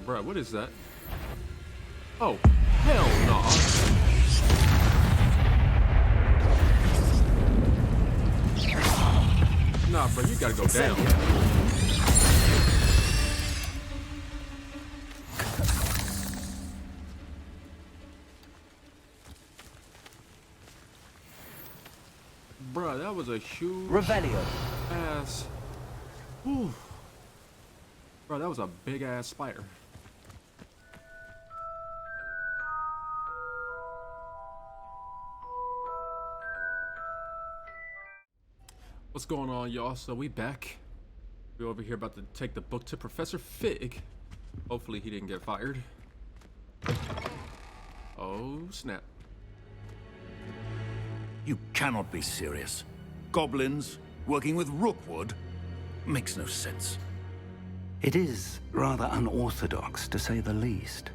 Bruh, what is that? Oh, hell no. Nah, bro, you gotta go down. Bruh, that was a huge Revelio. ass. Whew. Bro, that was a big ass spider. What's going on, y'all? So we back. We're over here about to take the book to Professor Fig. Hopefully he didn't get fired. Oh, snap. You cannot be serious. Goblins working with Rookwood makes no sense. It is rather unorthodox, to say the least.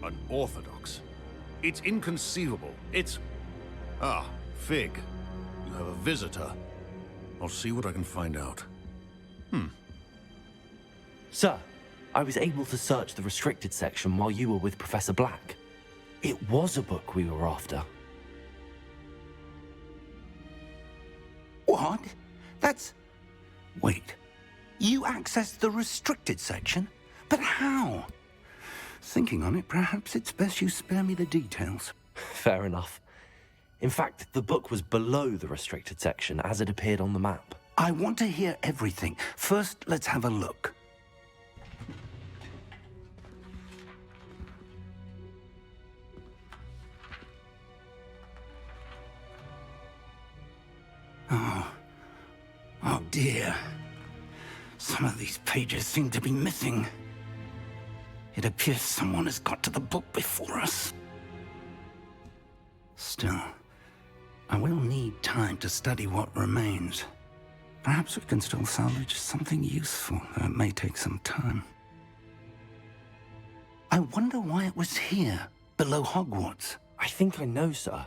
Unorthodox? It's inconceivable. It's... Ah, Fig. You have a visitor. I'll see what I can find out. Sir, I was able to search the restricted section while you were with Professor Black. It was a book we were after. What? That's... Wait. You accessed the restricted section? But how? Thinking on it, perhaps it's best you spare me the details. Fair enough. In fact, the book was below the restricted section as it appeared on the map. I want to hear everything. First, let's have a look. Oh dear. Some of these pages seem to be missing. It appears someone has got to the book before us. Still, I will need time to study what remains. Perhaps we can still salvage something useful, though it may take some time. I wonder why it was here, below Hogwarts. I think I know, sir.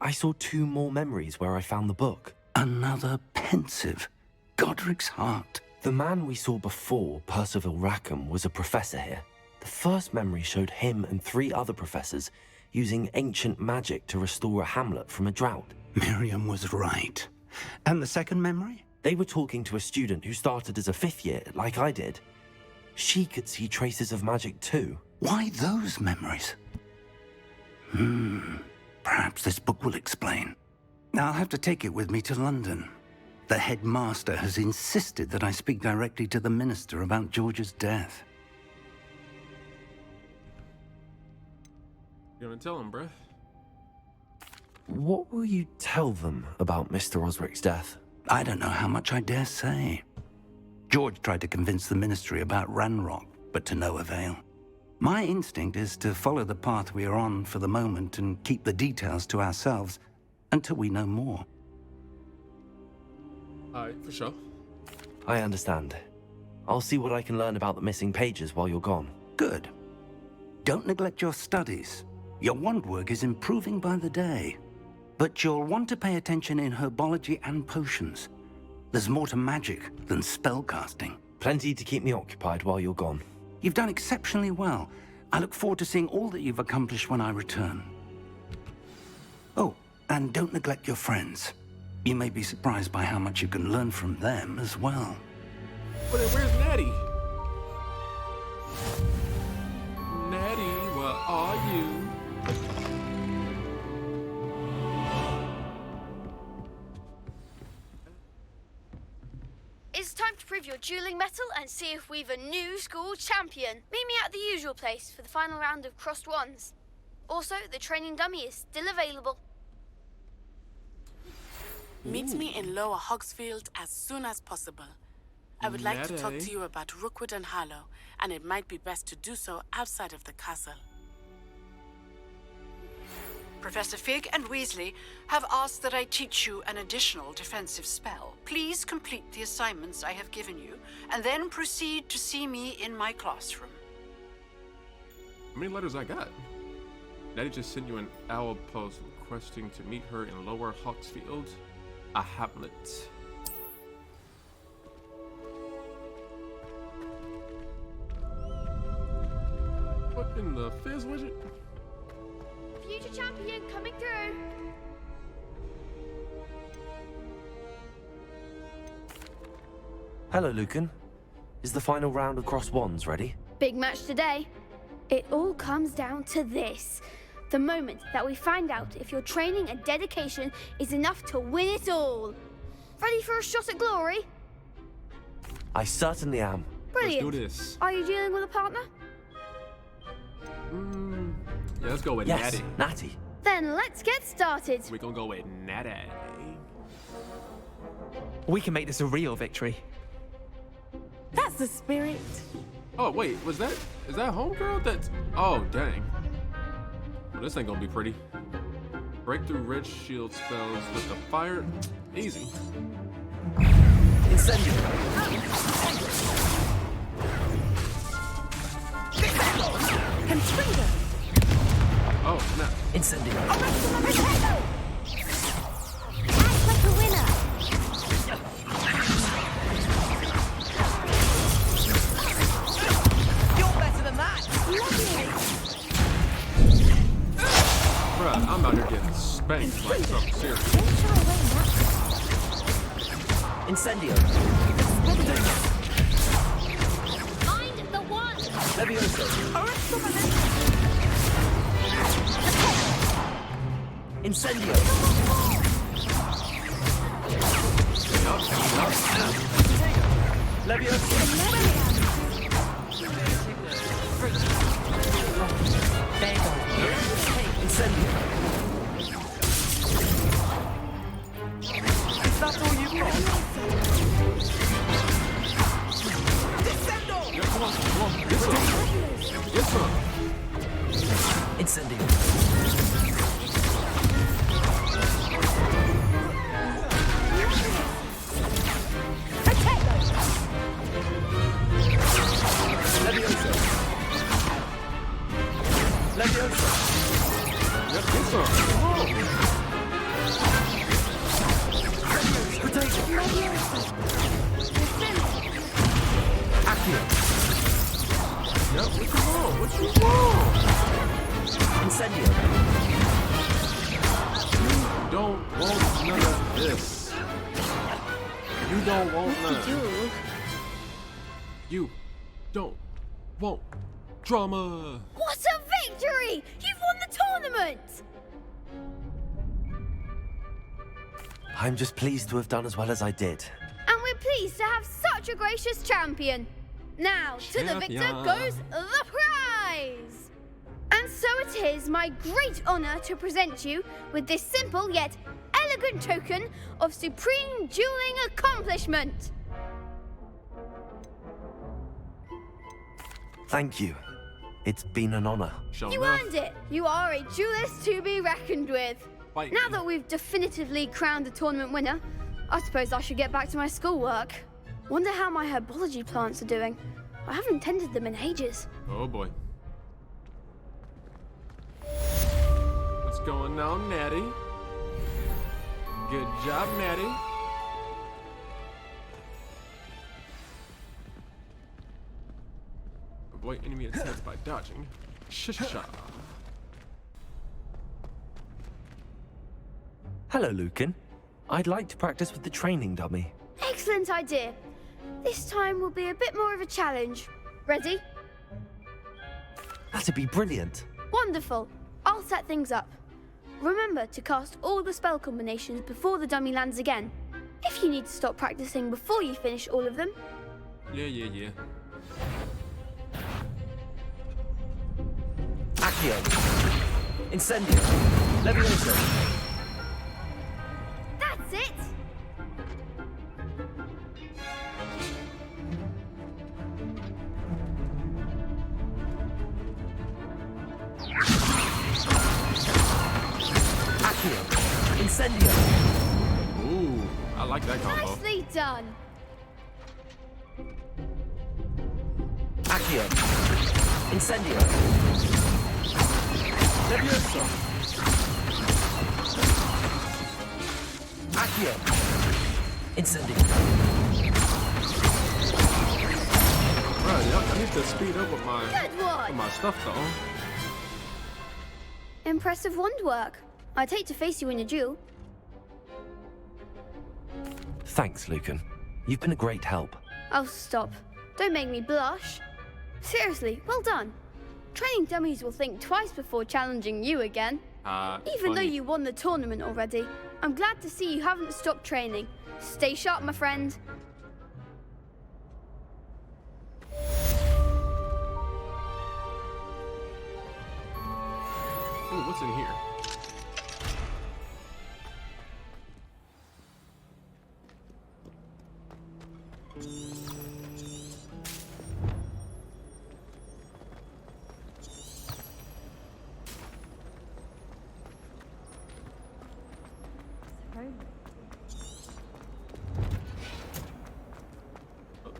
I saw 2 more memories where I found the book. Another pensive. Godric's heart. The man we saw before, Percival Rackham, was a professor here. The first memory showed him and 3 other professors using ancient magic to restore a hamlet from a drought. Miriam was right. And the second memory? They were talking to a student who started as a 5th year, like I did. She could see traces of magic too. Why those memories? Perhaps this book will explain. I'll have to take it with me to London. The headmaster has insisted that I speak directly to the minister about George's death. You gonna tell him, bruh? What will you tell them about Mr. Osric's death? I don't know how much I dare say. George tried to convince the ministry about Ranrock, but to no avail. My instinct is to follow the path we are on for the moment and keep the details to ourselves until we know more. Alright, for sure. I understand. I'll see what I can learn about the missing pages while you're gone. Good. Don't neglect your studies. Your wand work is improving by the day. But you'll want to pay attention in herbology and potions. There's more to magic than spellcasting. Plenty to keep me occupied while you're gone. You've done exceptionally well. I look forward to seeing all that you've accomplished when I return. Oh, and don't neglect your friends. You may be surprised by how much you can learn from them as well. But where's Natty? Natty, where are you? It's time to prove your dueling mettle and see if we've a new school champion. Meet me at the usual place for the final round of crossed wands. Also, the training dummy is still available. Meet me in Lower Hogsfield as soon as possible. I would like to talk to you about Rookwood and Harlow, and it might be best to do so outside of the castle. Professor Fig and Weasley have asked that I teach you an additional defensive spell. Please complete the assignments I have given you, and then proceed to see me in my classroom. How many letters I got? Natty just sent you an owl post requesting to meet her in Lower Hawksfield, a hamlet. in the fizz widget? Future champion coming through. Hello, Lucan. Is the final round of Cross Wands ready? Big match today. It all comes down to this. The moment that we find out if your training and dedication is enough to win it all. Ready for a shot at glory? I certainly am. Brilliant. Let's do this. Are you dealing with a partner? Yeah, let's go with Yes, Natty. Natty. Then let's get started. We're gonna go with Natty. We can make this a real victory. That's the spirit. Oh wait, is that homegirl? That's oh dang. Well, this ain't gonna be pretty. Breakthrough red shield spells with the fire. Easy. Incendio. Constringer. Oh snap. Incendio. Act like a winner. You're better than that! Bruh, I'm out here getting spanked like something serious. Incendio. Find the one. Levioso. Incendio. Levioso. There you go. Incendio. Is that all you've got? Yeah, come on. Get some. Get some. Incendio. Levioso. Levioso. Yep, get some. Come on. Potato. Accio. Yep, what you want? What you want? Incendio. You don't want none of this. You don't want none. You don't want drama. What a victory! You've won the tournament! I'm just pleased to have done as well as I did. And we're pleased to have such a gracious champion. Now, to the victor Champion. goes the prize! And so it is my great honor to present you with this simple yet elegant token of supreme dueling accomplishment. Thank you. It's been an honor. Show You enough. earned it. You are a duelist to be reckoned with. Fight Now me. that we've definitively crowned the tournament winner, I suppose I should get back to my schoolwork. Wonder how my herbology plants are doing. I haven't tended them in ages. Oh boy. What's going on, Natty? Good job, Natty. Avoid enemy attacks by dodging. Shisha. Hello, Lucan. I'd like to practice with the training dummy. Excellent idea. This time will be a bit more of a challenge. Ready? That'd be brilliant. Wonderful. I'll set things up. Remember to cast all the spell combinations before the dummy lands again. If you need to stop practicing before you finish all of them, Yeah. Accio. Incendio. Levioso. that's it! Accio. Incendio. Ooh, I like that combo. Nicely done. Accio. Incendio. Levioso. Accio. Incendio. Alright, I need to speed up with Good one! my stuff though. Impressive wand work. I'd hate to face you in a duel. Thanks, Lucan. You've been a great help. Oh, stop. Don't make me blush. Seriously, well done. Training dummies will think twice before challenging you again. Even though you won the tournament already, I'm glad to see you haven't stopped training. Stay sharp, my friend. Ooh, what's in here?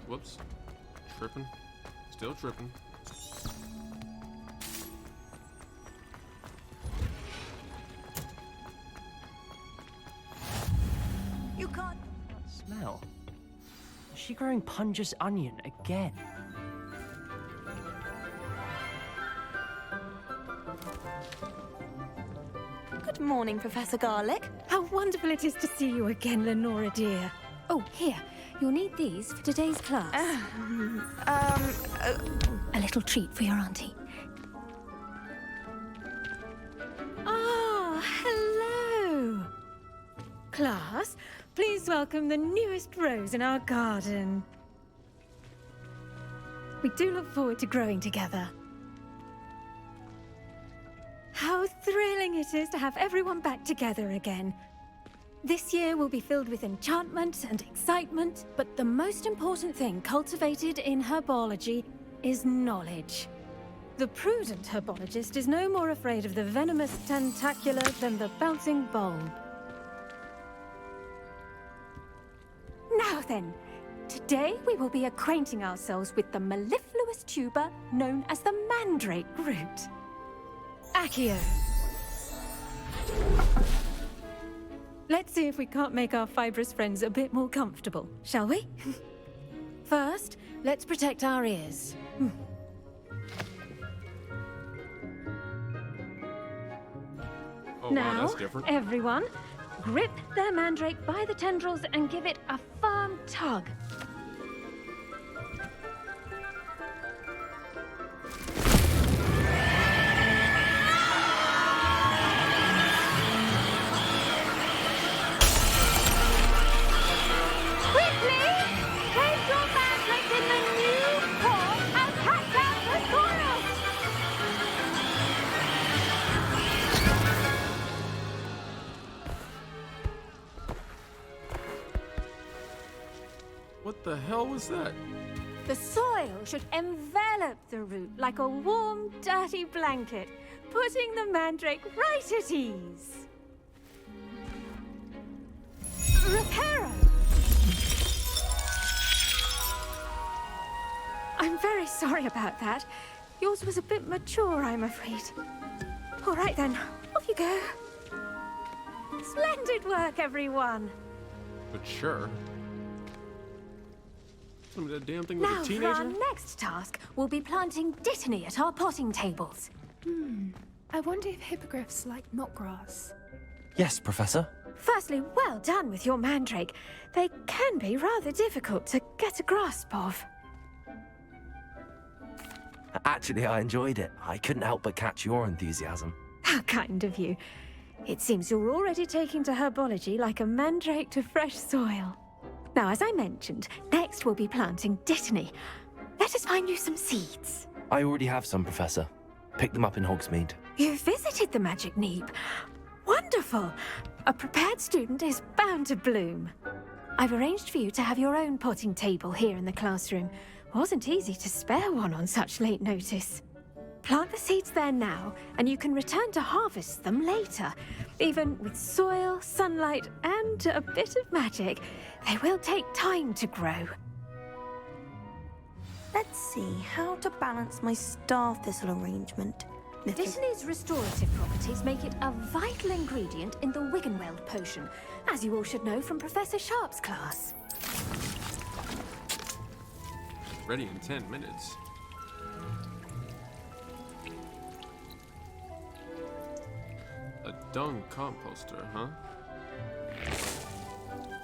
Whoops. Tripping. Still tripping. You can't smell. Is she growing Punja's onion again? Good morning, Professor Garlic. How wonderful it is to see you again, Lenora dear. Oh, here. You'll need these for today's class. A little treat for your auntie. Ah, hello. Class, please welcome the newest rose in our garden. We do look forward to growing together. How thrilling it is to have everyone back together again. This year will be filled with enchantment and excitement, but the most important thing cultivated in herbology is knowledge. The prudent herbologist is no more afraid of the venomous tentacula than the bouncing bulb. Now then, today we will be acquainting ourselves with the mellifluous tuber known as the mandrake root. Accio. Let's see if we can't make our fibrous friends a bit more comfortable, shall we? First, let's protect our ears. Oh, Now, wow, that's different. everyone, grip their mandrake by the tendrils and give it a firm tug. What the hell was that? The soil should envelop the root like a warm, dirty blanket, putting the mandrake right at ease. Reparo! I'm very sorry about that. Yours was a bit mature, I'm afraid. All right then, off you go. Splendid work, everyone. But sure. Some of that damn thing Now, with a for our teenager? next task, we'll be planting dittany at our potting tables. I wonder if hippogriffs like knotgrass. Yes, Professor. Firstly, well done with your mandrake. They can be rather difficult to get a grasp of. Actually, I enjoyed it. I couldn't help but catch your enthusiasm. How kind of you. It seems you're already taking to herbology like a mandrake to fresh soil. Now, as I mentioned, next we'll be planting dittany. Let us find you some seeds. I already have some, Professor. Picked them up in Hogsmeade. You visited the Magic Neep. Wonderful! A prepared student is bound to bloom. I've arranged for you to have your own potting table here in the classroom. Wasn't easy to spare one on such late notice. Plant the seeds there now, and you can return to harvest them later. Even with soil, sunlight, and a bit of magic, they will take time to grow. Let's see how to balance my star thistle arrangement. Dittany's restorative properties make it a vital ingredient in the Wiggenweld potion, as you all should know from Professor Sharp's class. Ready in 10 minutes. A dung composter, huh?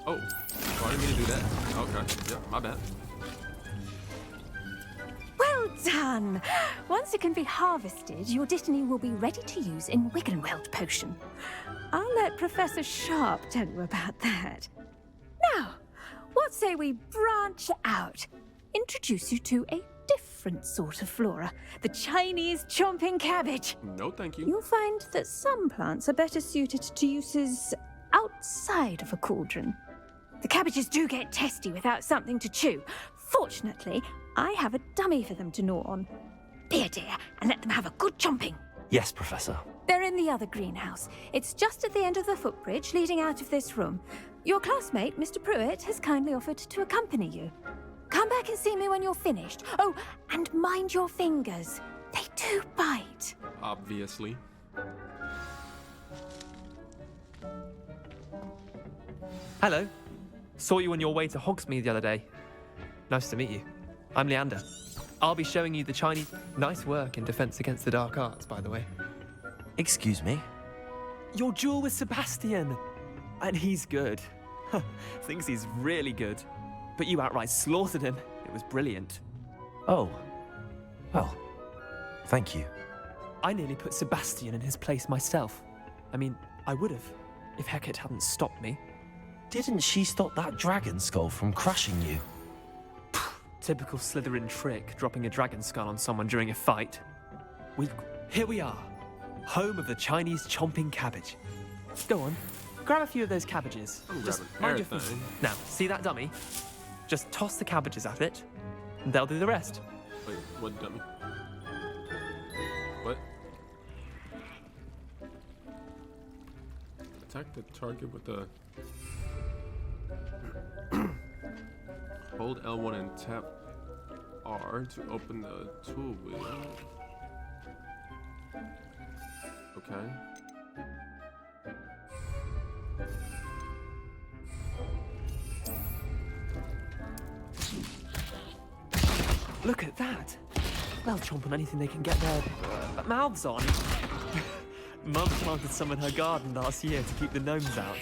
Oh, I didn't mean to do that. Okay, yep, my bad. Well done! Once it can be harvested, your Dittany will be ready to use in Wiggenweld potion. I'll let Professor Sharp tell you about that. Now, what say we branch out? Introduce you to a different sort of flora, the Chinese chomping cabbage. No, thank you. You'll find that some plants are better suited to uses outside of a cauldron. The cabbages do get testy without something to chew. Fortunately, I have a dummy for them to gnaw on. Be a dear and let them have a good chomping. Yes, Professor. They're in the other greenhouse. It's just at the end of the footbridge leading out of this room. Your classmate, Mr. Pruitt, has kindly offered to accompany you. Come back and see me when you're finished. Oh, and mind your fingers. They do bite. Obviously. Hello. Saw you on your way to Hogsmeade the other day. Nice to meet you. I'm Leander. I'll be showing you the Chinese... Nice work in Defense Against the Dark Arts, by the way. Excuse me? Your duel with Sebastian. And he's good. Thinks he's really good. But you outright slaughtered him. It was brilliant. Oh. Well, thank you. I nearly put Sebastian in his place myself. I mean, I would have, if Hecate hadn't stopped me. Didn't she stop that dragon skull from crushing you? Typical Slytherin trick, dropping a dragon skull on someone during a fight. Here we are, home of the Chinese chomping cabbage. Go on, grab a few of those cabbages. I'm Just grabbing mind your everything. feet. Now, see that dummy? Just toss the cabbages at it, and they'll do the rest. Wait, what dummy? What? Attack the target with the... Hold L1 and tap R to open the tool wheel. Okay. Look at that. They'll chomp on anything they can get their mouths on. Mum planted some in her garden last year to keep the gnomes out.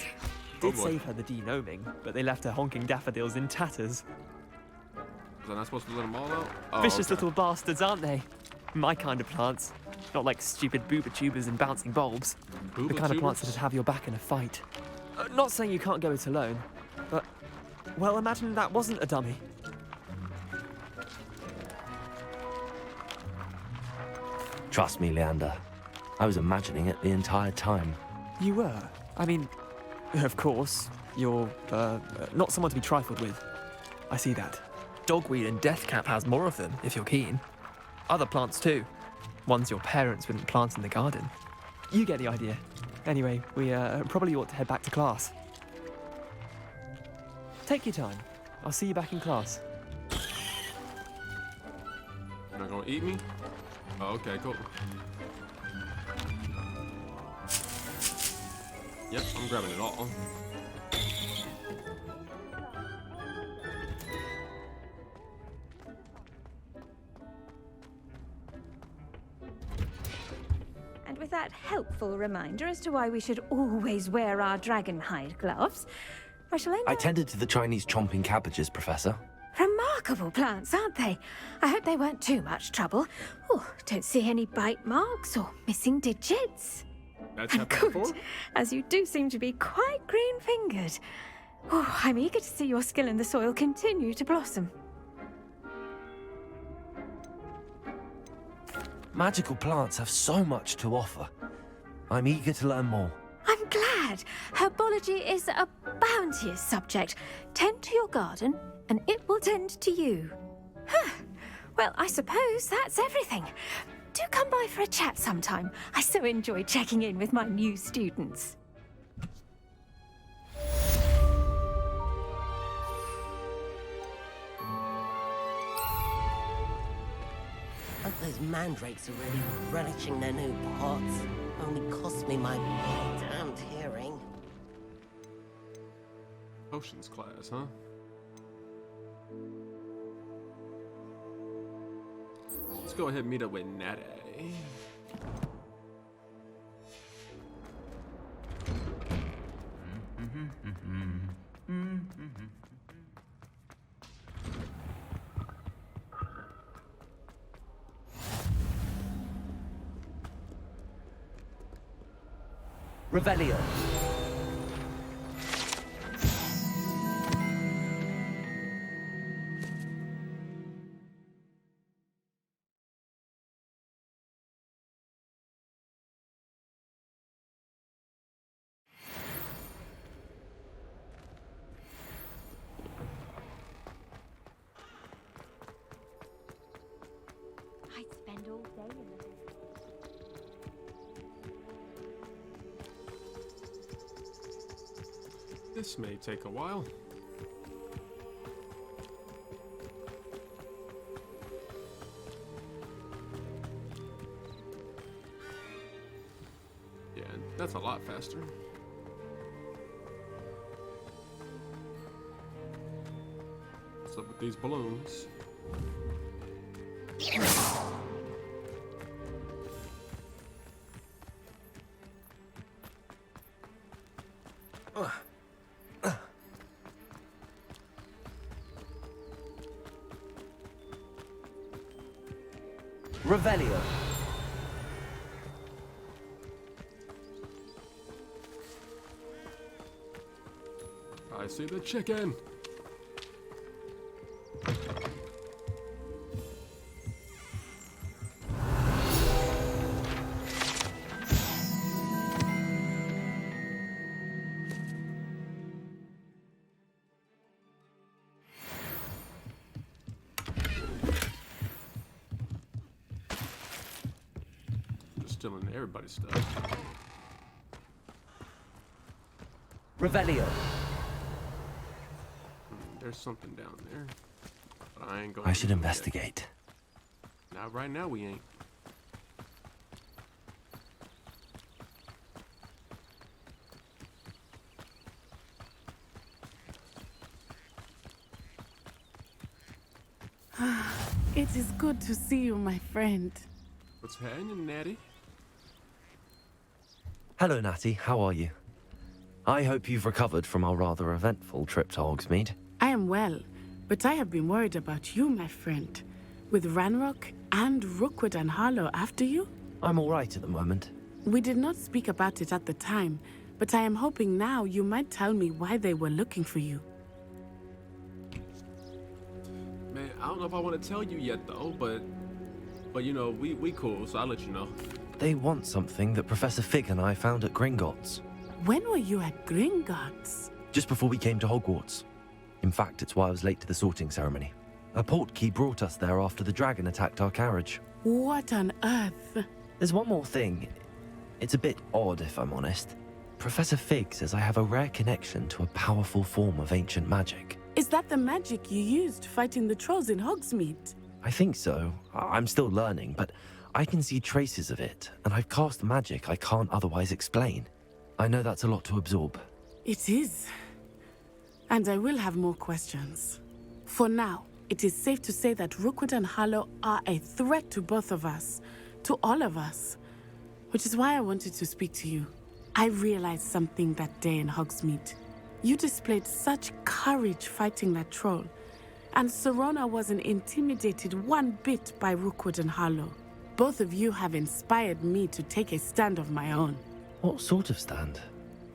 Did save her the de-gnoming, but they left her honking daffodils in tatters. Was I not supposed to let them all out? Oh, Vicious okay. little bastards, aren't they? My kind of plants. Not like stupid booba tubers and bouncing bulbs. The kind of plants that'd have your back in a fight. Not saying you can't go it alone, but... Well, imagine that wasn't a dummy. Trust me, Leander. I was imagining it the entire time. You were? I mean, of course, you're, not someone to be trifled with. I see that. Dogweed and deathcap has more of them, if you're keen. Other plants too. Ones your parents wouldn't plant in the garden. You get the idea. Anyway, we probably ought to head back to class. Take your time. I'll see you back in class. You're not gonna eat me? Oh, okay, cool. Yep, I'm grabbing it all. And with that helpful reminder as to why we should always wear our dragon hide gloves, I shall end I up... tended to the Chinese chomping cabbages, Professor. Remarkable plants, aren't they? I hope they weren't too much trouble. Oh, don't see any bite marks or missing digits. That's And happened good, before? as you do seem to be quite green-fingered. Oh, I'm eager to see your skill in the soil continue to blossom. Magical plants have so much to offer. I'm eager to learn more. I'm glad. Herbology is a bounteous subject. Tend to your garden, and it will tend to you. Huh. Well, I suppose that's everything. Do come by for a chat sometime. I so enjoy checking in with my new students. Hope those mandrakes are really relishing their new pots. Only cost me my damned hearing. Potions class, huh? Let's go ahead and meet up with Natty. Revelio. I'd spend all day in the This may take a while. Yeah, that's a lot faster. What's up with these balloons? Revelio. I see the chicken. Stealing everybody's stuff. Revelio. There's something down there. But I ain't going. I should investigate. Not right now, we ain't. It is good to see you, my friend. What's happening, Natty? Hello, Natty. How are you? I hope you've recovered from our rather eventful trip to Hogsmeade. I am well, but I have been worried about you, my friend. With Ranrock and Rookwood and Harlow after you? I'm all right at the moment. We did not speak about it at the time, but I am hoping now you might tell me why they were looking for you. Man, I don't know if I want to tell you yet, though, but you know, we cool, so I'll let you know. They want something that Professor Fig and I found at Gringotts. When were you at Gringotts? Just before we came to Hogwarts. In fact, it's why I was late to the sorting ceremony. A portkey brought us there after the dragon attacked our carriage. What on earth? There's one more thing. It's a bit odd, if I'm honest. Professor Fig says I have a rare connection to a powerful form of ancient magic. Is that the magic you used fighting the trolls in Hogsmeade? I think so. I'm still learning, but I can see traces of it, and I've cast magic I can't otherwise explain. I know that's a lot to absorb. It is. And I will have more questions. For now, it is safe to say that Rookwood and Harlow are a threat to both of us, to all of us. Which is why I wanted to speak to you. I realized something that day in Hogsmeade. You displayed such courage fighting that troll, and Serona wasn't intimidated one bit by Rookwood and Harlow. Both of you have inspired me to take a stand of my own. What sort of stand?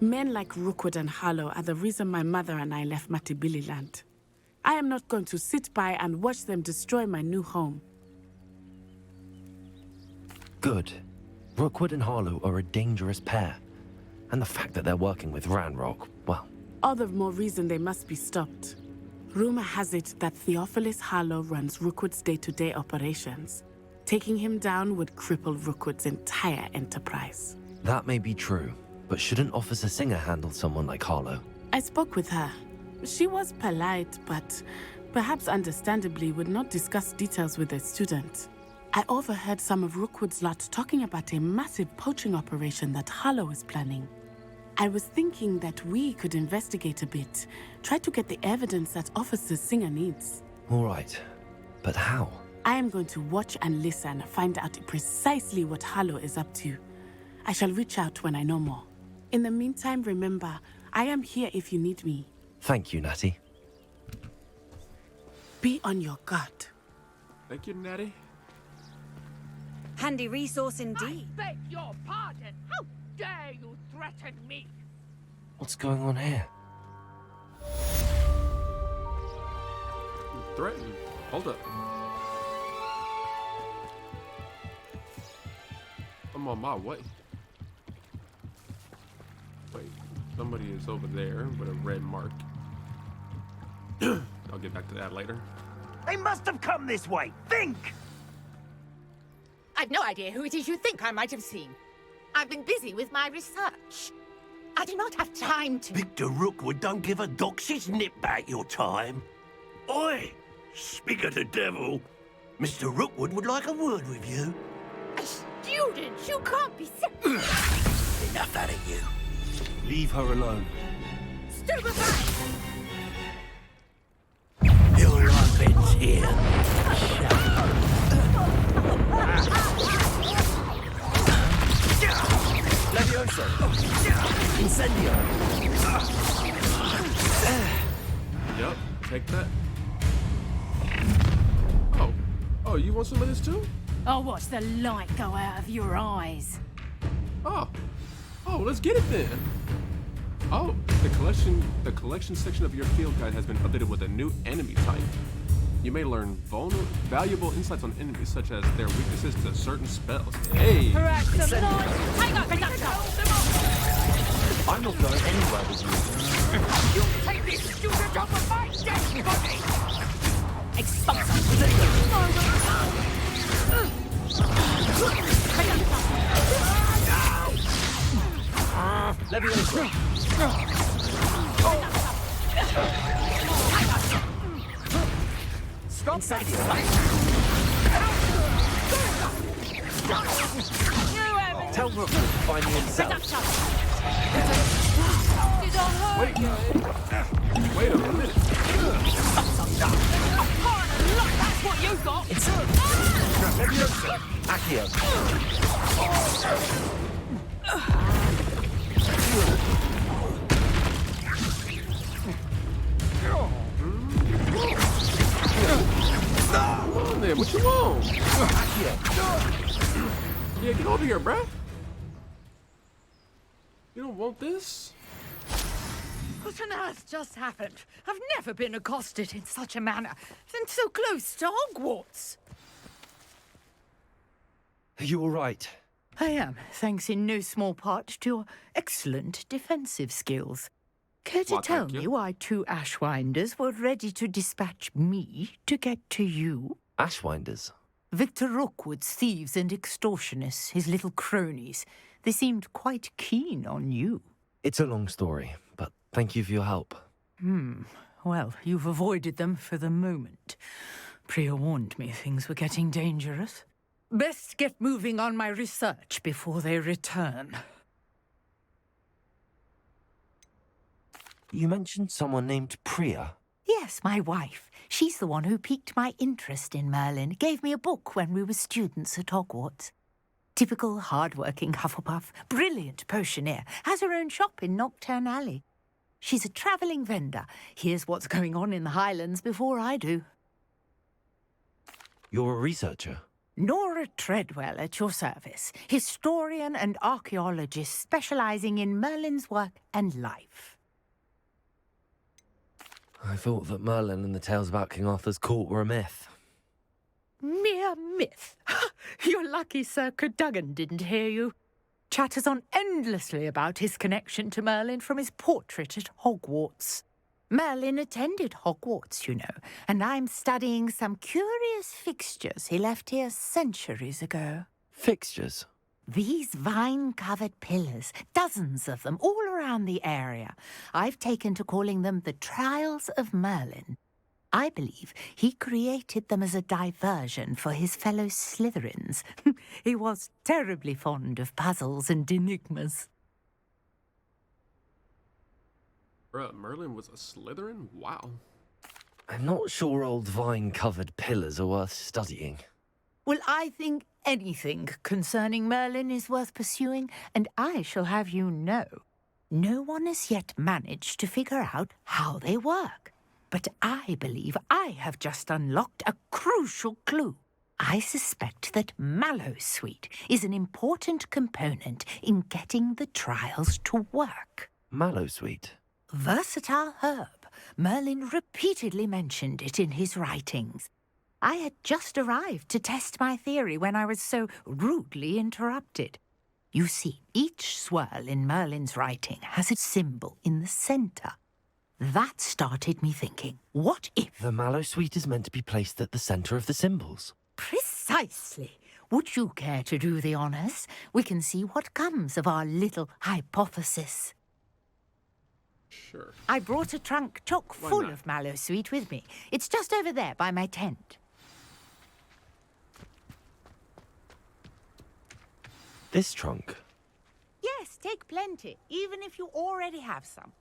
Men like Rookwood and Harlow are the reason my mother and I left Matabeleland. I am not going to sit by and watch them destroy my new home. Good. Rookwood and Harlow are a dangerous pair. And the fact that they're working with Ranrock, well... All the more reason they must be stopped. Rumor has it that Theophilus Harlow runs Rookwood's day-to-day operations. Taking him down would cripple Rookwood's entire enterprise. That may be true, but shouldn't Officer Singer handle someone like Harlow? I spoke with her. She was polite, but perhaps understandably would not discuss details with a student. I overheard some of Rookwood's lot talking about a massive poaching operation that Harlow is planning. I was thinking that we could investigate a bit, try to get the evidence that Officer Singer needs. All right, but how? I am going to watch and listen, find out precisely what Harlow is up to. I shall reach out when I know more. In the meantime, remember, I am here if you need me. Thank you, Natty. Be on your guard. Thank you, Natty. Handy resource indeed. I beg your pardon. How dare you threaten me? What's going on here? Threaten. Hold up. I'm on my way. Wait, somebody is over there with a red mark. I'll get back to that later. They must have come this way. Think! I've no idea who it is you think I might have seen. I've been busy with my research. I do not have time to... Victor Rookwood don't give a doxy's nip back your time. Oi! Speak of the devil. Mr. Rookwood would like a word with you. A student? You can't be Enough out of you. Leave her alone. Stupefy! Your life ends here. Levioso! Incendio! Yep, take that. Oh, you want some of this too? I'll watch the light go out of your eyes. Oh, let's get it then. Oh, the collection section of your field guide has been updated with a new enemy type. You may learn valuable insights on enemies, such as their weaknesses to certain spells. Hey! I'm not going anywhere with you. You'll take this student off of my dead body! Levioso! Stop that! Tell Rookwood to find me himself. Wait a minute. That's what you got! Levioso! Accio! Come on then, what you want? Yeah, get over here, bruh. You don't want this? What on earth just happened? I've never been accosted in such a manner, and so close to Hogwarts. Are you all right? I am, thanks in no small part to your excellent defensive skills. Care to tell me why two Ashwinders were ready to dispatch me to get to you? Ashwinders? Victor Rookwood's thieves and extortionists, his little cronies. They seemed quite keen on you. It's a long story, but thank you for your help. Well, you've avoided them for the moment. Priya warned me things were getting dangerous. Best get moving on my research before they return. You mentioned someone named Priya. Yes, my wife. She's the one who piqued my interest in Merlin. Gave me a book when we were students at Hogwarts. Typical hard-working Hufflepuff, brilliant potioneer, has her own shop in Knockturn Alley. She's a travelling vendor. Hears what's going on in the Highlands before I do. You're a researcher? Nora Treadwell at your service, historian and archaeologist specialising in Merlin's work and life. I thought that Merlin and the tales about King Arthur's court were a myth. Mere myth. You're lucky Sir Cadogan didn't hear you. Chatters on endlessly about his connection to Merlin from his portrait at Hogwarts. Merlin attended Hogwarts, you know, and I'm studying some curious fixtures he left here centuries ago. Fixtures? These vine-covered pillars, dozens of them, all around the area. I've taken to calling them the Trials of Merlin. I believe he created them as a diversion for his fellow Slytherins. He was terribly fond of puzzles and enigmas. Bruh, Merlin was a Slytherin? Wow. I'm not sure old vine-covered pillars are worth studying. Well, I think anything concerning Merlin is worth pursuing, and I shall have you know, no one has yet managed to figure out how they work. But I believe I have just unlocked a crucial clue. I suspect that mallowsweet is an important component in getting the trials to work. Mallowsweet? Versatile herb. Merlin repeatedly mentioned it in his writings. I had just arrived to test my theory when I was so rudely interrupted. You see, each swirl in Merlin's writing has a symbol in the centre. That started me thinking, what if... The mallowsweet is meant to be placed at the centre of the symbols. Precisely. Would you care to do the honours? We can see what comes of our little hypothesis. Sure. I brought a trunk chock full of mallowsweet with me. It's just over there by my tent. This trunk? Yes, take plenty, even if you already have some.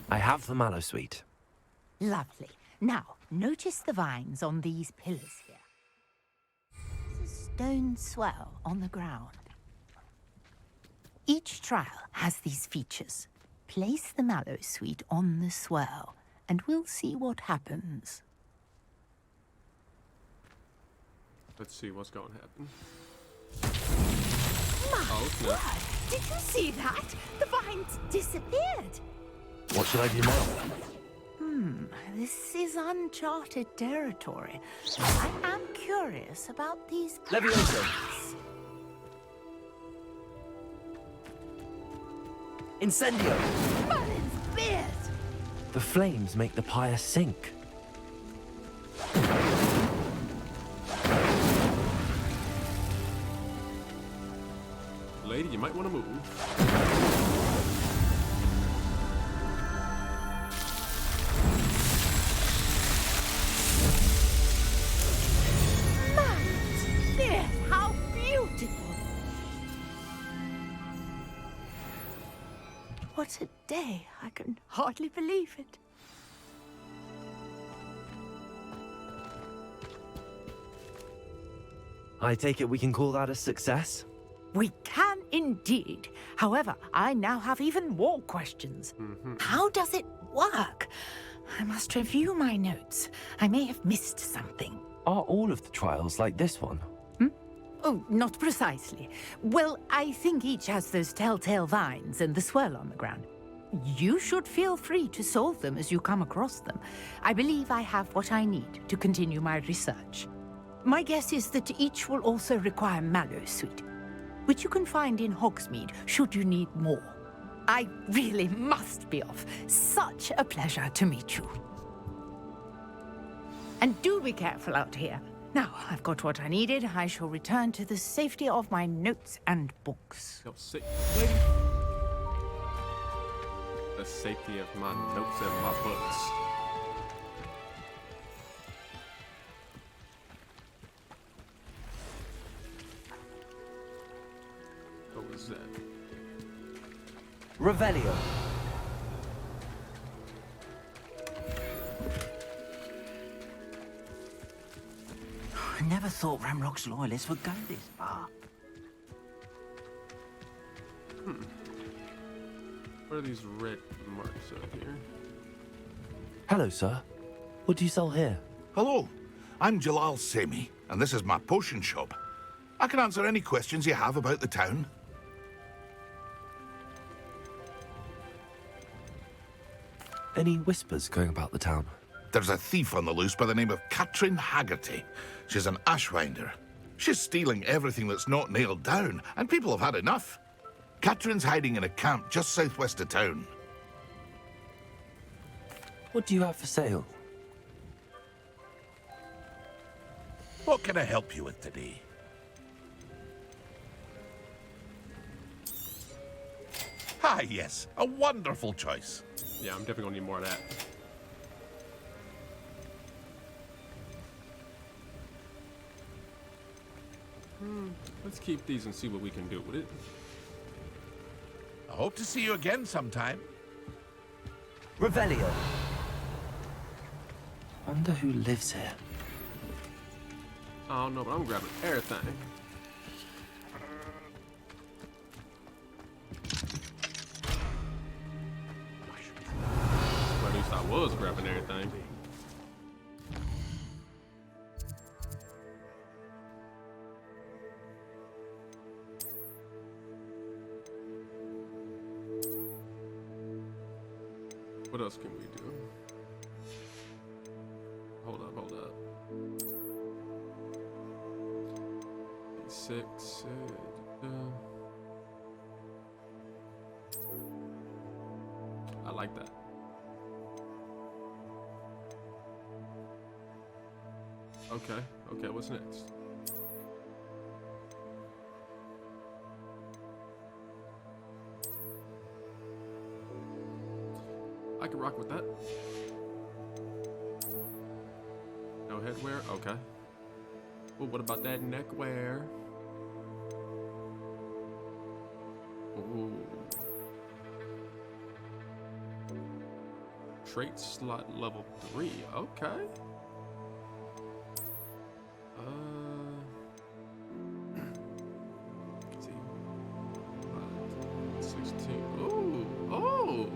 I have the mallowsweet. Lovely. Now, notice the vines on these pillars here. There's a stone swell on the ground. Each trial has these features. Place the mallowsweet on the swirl, and we'll see what happens. Let's see what's going to happen. My word! Did you see that? The vines disappeared. What should I do now? This is uncharted territory. I am curious about these... Levioso! Incendio! Merlin's beard! The flames make the pyre sink. Lady, you might want to move. How beautiful! What a day! I can hardly believe it. I take it we can call that a success? We can indeed. However, I now have even more questions. How does it work? I must review my notes. I may have missed something. Are all of the trials like this one? Oh, not precisely. Well, I think each has those telltale vines and the swirl on the ground. You should feel free to solve them as you come across them. I believe I have what I need to continue my research. My guess is that each will also require mallowsweet, which you can find in Hogsmeade should you need more. I really must be off. Such a pleasure to meet you. And do be careful out here. Now, I've got what I needed. I shall return to the safety of my notes and books. Lady. The safety of my notes and my books. What was that? Revelio. I never thought Ramrock's loyalists would go this far. What are these red marks up here? Hello, sir. What do you sell here? Hello, I'm Jalal Semi, and this is my potion shop. I can answer any questions you have about the town. Any whispers going about the town? There's a thief on the loose by the name of Katrin Haggerty. She's an ashwinder. She's stealing everything that's not nailed down, and people have had enough. Katrin's hiding in a camp just southwest of town. What do you have for sale? What can I help you with today? Ah, yes, a wonderful choice. Yeah, I'm definitely gonna need more of that. Let's keep these and see what we can do with it. I hope to see you again sometime. Revelio. Wonder who lives here. I don't know, but I'm grabbing everything. Well, at least I was grabbing everything. What else can we do? Hold up. EP6. I like that. Okay, what's next? I can rock with that. No headwear? Okay. Well, what about that neckwear? Ooh. Trait slot level 3. Okay. Let's see. 16. Ooh. Oh.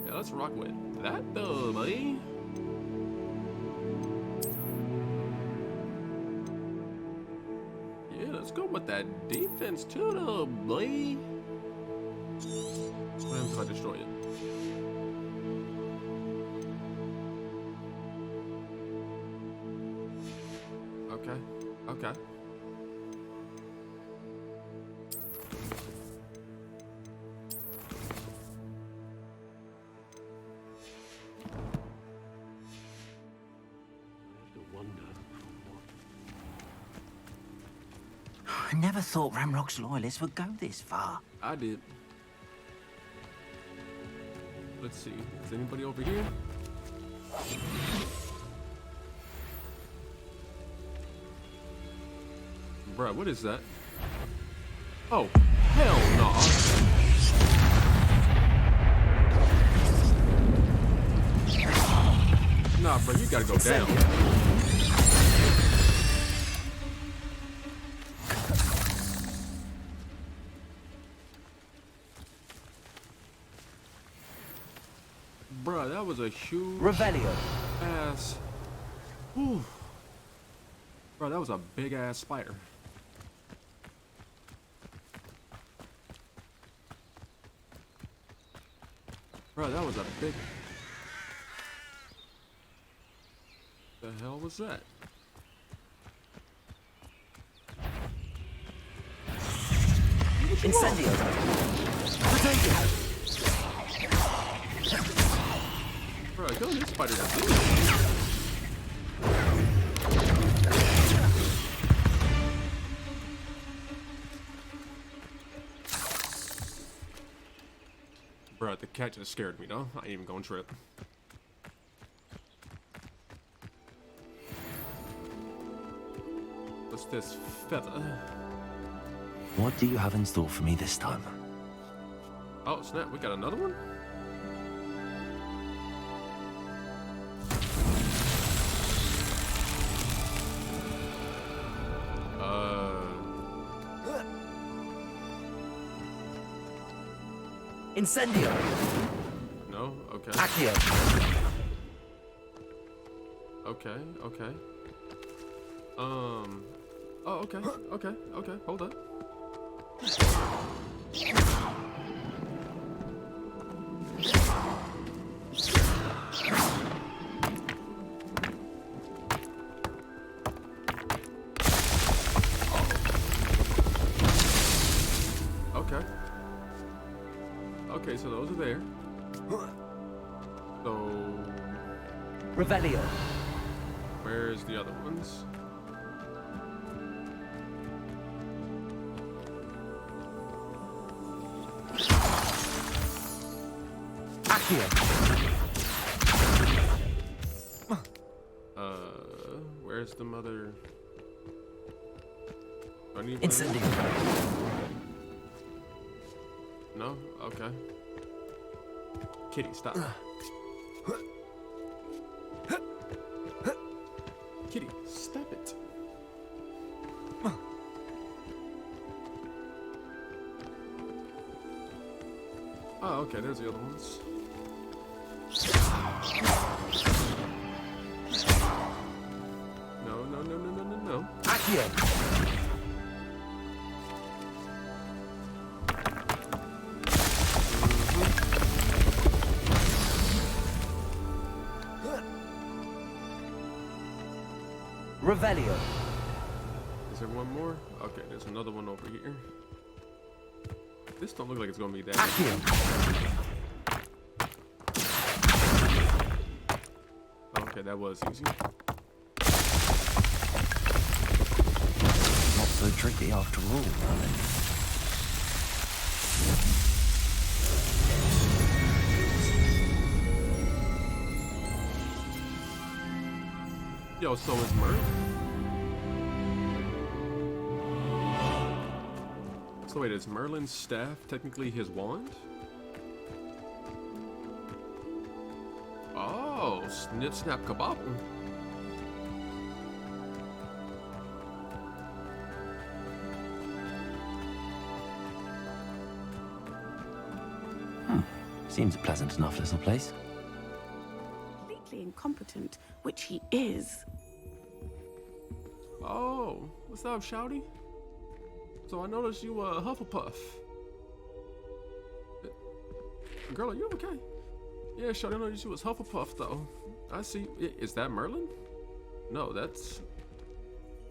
Yeah, let's rock with that though, buddy. Yeah, let's go with that defense too, though, boy. What happens if I destroy it? Okay. I never thought Ramrock's loyalists would go this far. I did. Let's see. Is anybody over here? Bruh, what is that? Oh, hell no. Nah, bro, you gotta go down. Bruh, that was a huge Revelio. ass. Whew. Bro, that was a big ass spider. Bro, that was a big... The hell was that? Incendio. Bro, go this spider down. Bro, the cat just scared me, though. I ain't even gonna trip. What's this feather? What do you have in store for me this time? Oh, snap, we got another one? Incendio. No? Okay. Accio. Okay. Oh, okay. Hold up. Okay, so those are there. So... Revelio. Where's the other ones? Accio. Where's the mother? Do I need Incendio. No? Okay. Kitty, stop. Oh, okay, there's the other ones. No. Accio! Revelio. Is there one more? Okay, there's another one over here. This don't look like it's gonna be that. Okay, that was easy. Not so tricky after all, Merlin. Yo, so is Merlin? So wait, is Merlin's staff technically his wand? Oh, snip, snap, kabobble. Seems a pleasant enough little place. Completely incompetent, which he is. Oh, what's up, Shouty? So I noticed you were a Hufflepuff. Girl, are you okay? Yeah, Shouty, I noticed you was Hufflepuff, though. I see. Is that Merlin? No, that's...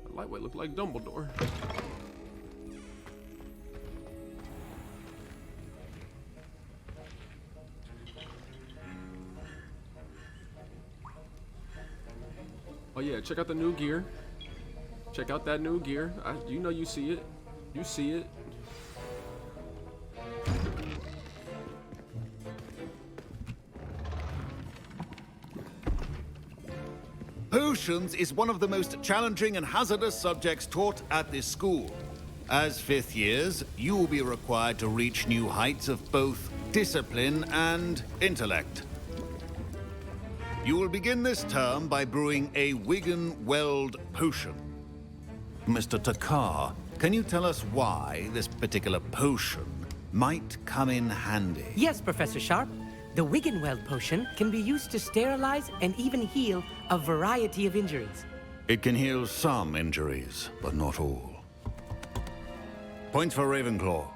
A lightweight look like Dumbledore. Oh yeah, check out the new gear. Check out that new gear. You know you see it. You see it. Potions is one of the most challenging and hazardous subjects taught at this school. As fifth years, you will be required to reach new heights of both discipline and intellect. You will begin this term by brewing a Wigan-Weld potion. Mr. Takar, can you tell us why this particular potion might come in handy? Yes, Professor Sharp. The Wigan-Weld potion can be used to sterilize and even heal a variety of injuries. It can heal some injuries, but not all. Points for Ravenclaw.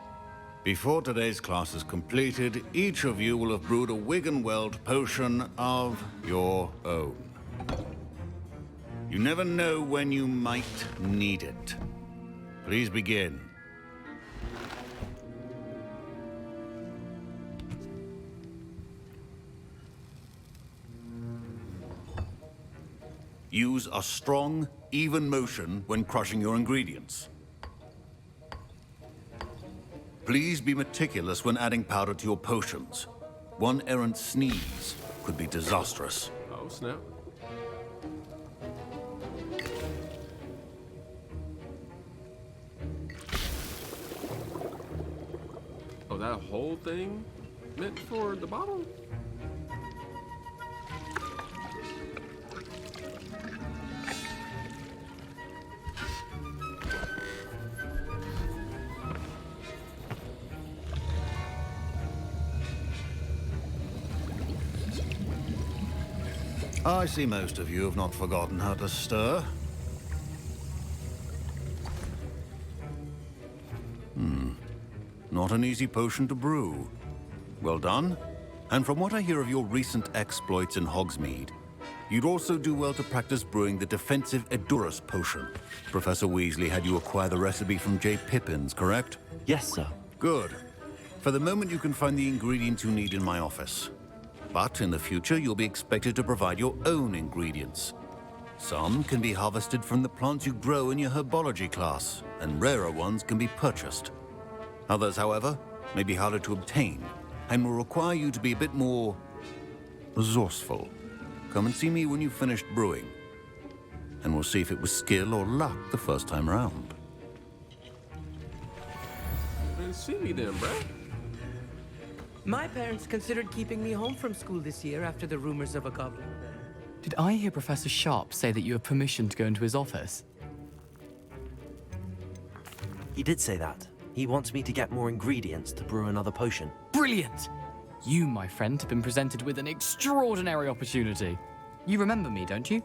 Before today's class is completed, each of you will have brewed a Wigan-Weld potion of your own. You never know when you might need it. Please begin. Use a strong, even motion when crushing your ingredients. Please be meticulous when adding powder to your potions. One errant sneeze could be disastrous. Oh, snap. Oh, that whole thing meant for the bottle? I see most of you have not forgotten how to stir. Not an easy potion to brew. Well done. And from what I hear of your recent exploits in Hogsmeade, you'd also do well to practice brewing the defensive Edurus potion. Professor Weasley had you acquire the recipe from J. Pippin's, correct? Yes, sir. Good. For the moment, you can find the ingredients you need in my office. But in the future, you'll be expected to provide your own ingredients. Some can be harvested from the plants you grow in your herbology class, and rarer ones can be purchased. Others, however, may be harder to obtain, and will require you to be a bit more resourceful. Come and see me when you've finished brewing, and we'll see if it was skill or luck the first time around. Man, see me then, bruh. My parents considered keeping me home from school this year after the rumors of a goblin. Did I hear Professor Sharp say that you have permission to go into his office? He did say that. He wants me to get more ingredients to brew another potion. Brilliant! You, my friend, have been presented with an extraordinary opportunity. You remember me, don't you?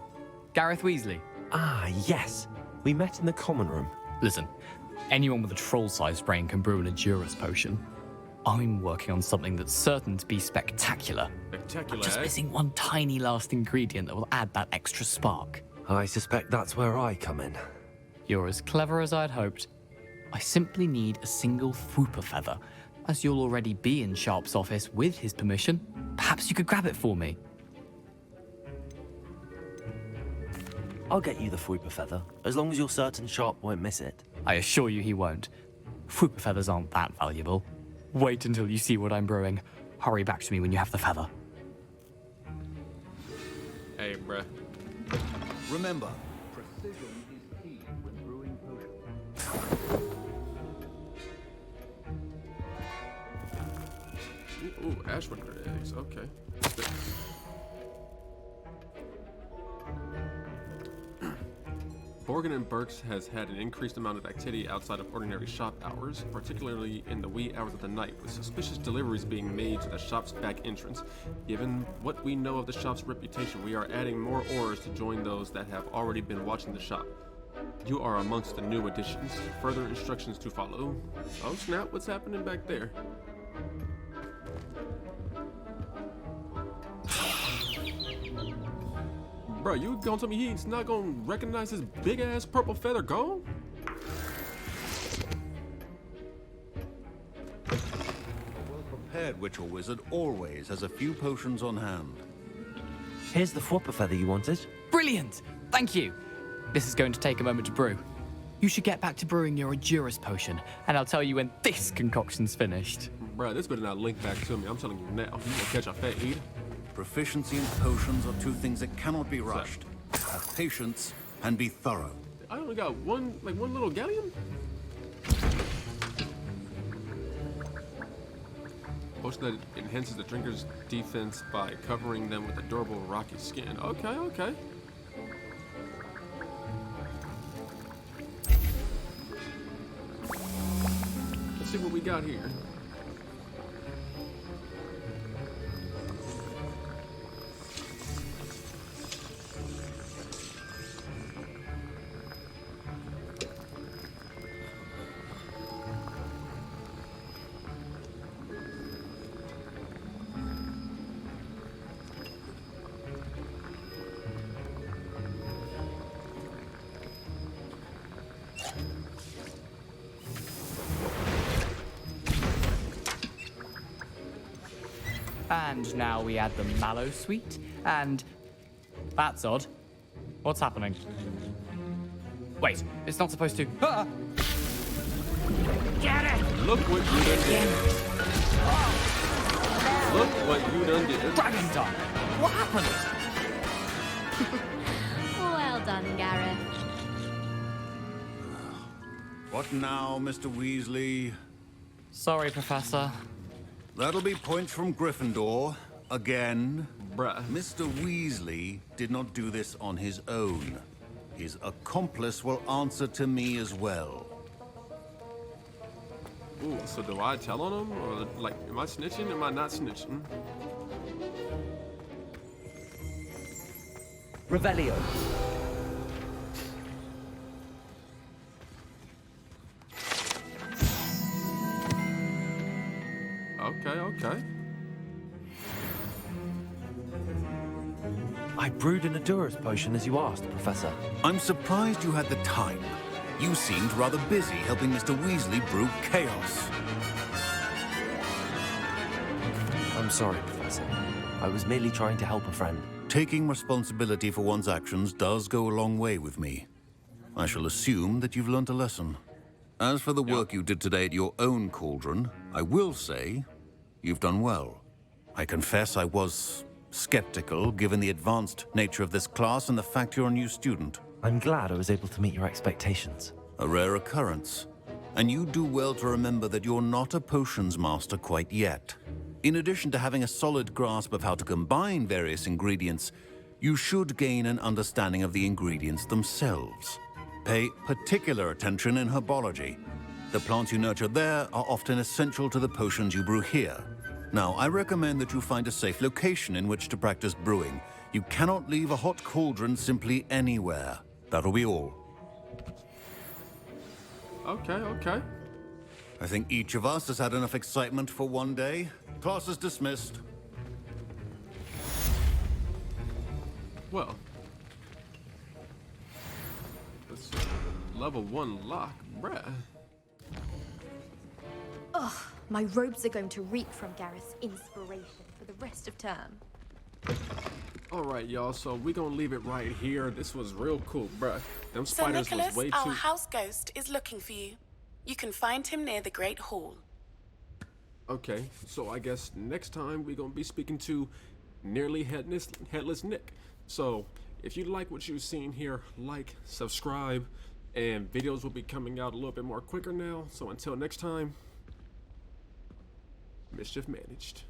Gareth Weasley. Ah, yes. We met in the common room. Listen, anyone with a troll-sized brain can brew an Adurus potion. I'm working on something that's certain to be spectacular. Spectacular, I'm just eh? missing one tiny last ingredient that will add that extra spark. I suspect that's where I come in. You're as clever as I'd hoped. I simply need a single Fwooper feather. As you'll already be in Sharp's office with his permission, perhaps you could grab it for me. I'll get you the Fwooper feather, as long as you're certain Sharp won't miss it. I assure you he won't. Fwooper feathers aren't that valuable. Wait until you see what I'm brewing. Hurry back to me when you have the feather. Hey, bruh. Remember, precision is key when brewing potions. Ooh, ashwagandha eggs. Okay. Borgin and Burks has had an increased amount of activity outside of ordinary shop hours, particularly in the wee hours of the night, with suspicious deliveries being made to the shop's back entrance. Given what we know of the shop's reputation, we are adding more orders to join those that have already been watching the shop. You are amongst the new additions. Further instructions to follow. Oh snap, what's happening back there? Bro, you gonna tell me he's not gonna recognize his big ass purple feather gone? A well-prepared witch or wizard always has a few potions on hand. Here's the Fwooper feather you wanted. Brilliant! Thank you! This is going to take a moment to brew. You should get back to brewing your Adurus potion, and I'll tell you when this concoction's finished. Bro, this better not link back to me. I'm telling you now. You gonna catch a fat heat. Proficiency and potions are two things that cannot be rushed. Have patience and be thorough. I only got one little galleon? Potion that enhances the drinker's defense by covering them with a durable rocky skin. Okay, okay. Let's see what we got here. And now we add the mallow sweet, and... That's odd. What's happening? Wait, it's not supposed to... Ah! Get it! Look what you done did. Look what you done did. Dragon Dog! What happened? Well done, Gareth. What now, Mr. Weasley? Sorry, Professor. That'll be points from Gryffindor. Again. Bruh. Mr. Weasley did not do this on his own. His accomplice will answer to me as well. Ooh, so do I tell on him? Or, like, am I snitching? Am I not snitching? Revelio. Okay, okay. I brewed an Adurus potion as you asked, Professor. I'm surprised you had the time. You seemed rather busy helping Mr. Weasley brew chaos. I'm sorry, Professor. I was merely trying to help a friend. Taking responsibility for one's actions does go a long way with me. I shall assume that you've learnt a lesson. As for the work you did today at your own cauldron, I will say you've done well. I confess I was skeptical, given the advanced nature of this class and the fact you're a new student. I'm glad I was able to meet your expectations. A rare occurrence. And you do well to remember that you're not a potions master quite yet. In addition to having a solid grasp of how to combine various ingredients, you should gain an understanding of the ingredients themselves. Pay particular attention in herbology. The plants you nurture there are often essential to the potions you brew here. Now, I recommend that you find a safe location in which to practice brewing. You cannot leave a hot cauldron simply anywhere. That'll be all. Okay, okay. I think each of us has had enough excitement for one day. Class is dismissed. Well, this level 1 lock, bruh. Ugh, my robes are going to reek from Gareth's inspiration for the rest of term. Alright, y'all, so we gonna leave it right here. This was real cool, bruh. Them So spiders Nicholas, was way our too... house ghost is looking for you. You can find him near the Great Hall. Okay, so I guess next time we gonna be speaking to Nearly Headless Nick. So, if you like what you've seen here, like, subscribe, and videos will be coming out a little bit more quicker now. So until next time, mischief managed.